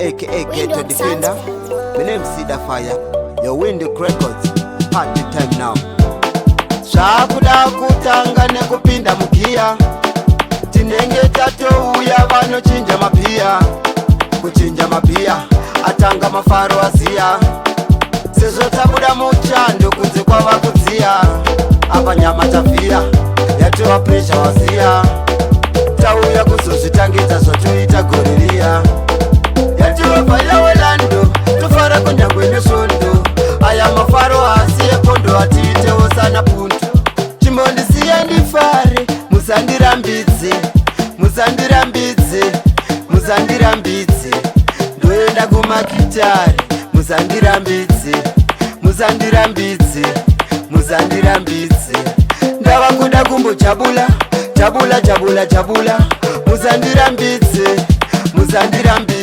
aka Ghetto Defender. My name's Sida Fire. Your Windhoek Records. Party time now. Shakuda kutanga nekupinda mukia. Tinenge tatouya vanochinja mapia. Kuchinja mapia atanga mafaro aziya. Sezvo tabuda muchando kunze kwava kudziya. Apa nyama tafira yatova pressure waziya. Tauya kuzozvitangidza zvotoita goririya. Yatirobva yawelando tofara kunyangwe nesvondo. Aya mafaro asi ekondo atiitewo sana pundu. Chimondisiya ndifare musandirambidze. Musandirambidze, musandirambidze. Ndoenda kumakitari musandirambidze. Musandirambidze, musandirambidze. Ndava kuda kumbojabula, jabula, jabula, jabula. Musandirambidze, musandirambidze.